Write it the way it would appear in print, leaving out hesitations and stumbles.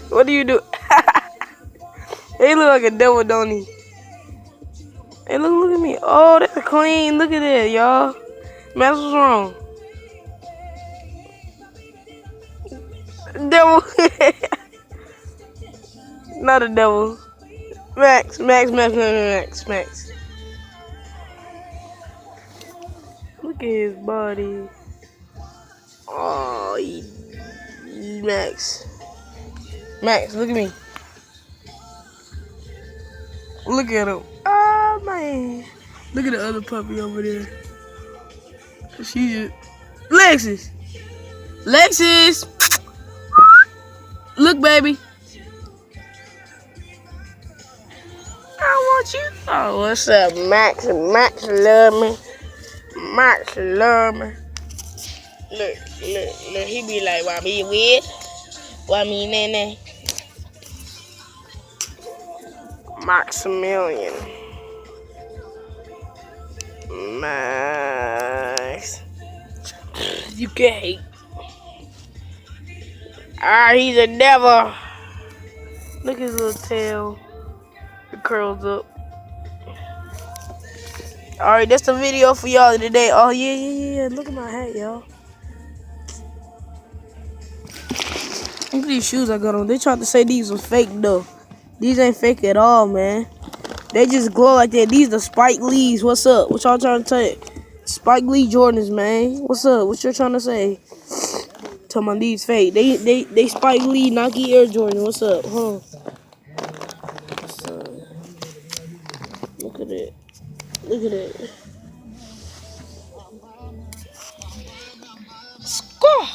What do you do? He look like a devil, don't he? Hey, look at me. Oh, that's clean. Look at that, y'all. Man, what's wrong? Devil. Not a devil. Max. Look at his body. Oh, Max. Max, look at me. Look at him. Oh, man. Look at the other puppy over there. She just... Lexus! Look, baby. I want you. Oh, what's up, Max? Max love me. Max love me. Look. He be like, why me weird? Why me nene? Maximilian. Max. You can hate. He's a devil. Look at his little tail. It curls up. Alright, that's the video for y'all today. Oh, yeah. Look at my hat, y'all. Look at these shoes I got on. They tried to say these was fake, though. These ain't fake at all, man. They just glow like that. These the Spike Lees. What's up? What y'all trying to say? Spike Lee Jordans, man. What's up? What you trying to say? Tell me these fake. They Spike Lee Nike Air Jordan. What's up? Huh? What's up? Look at it. Score.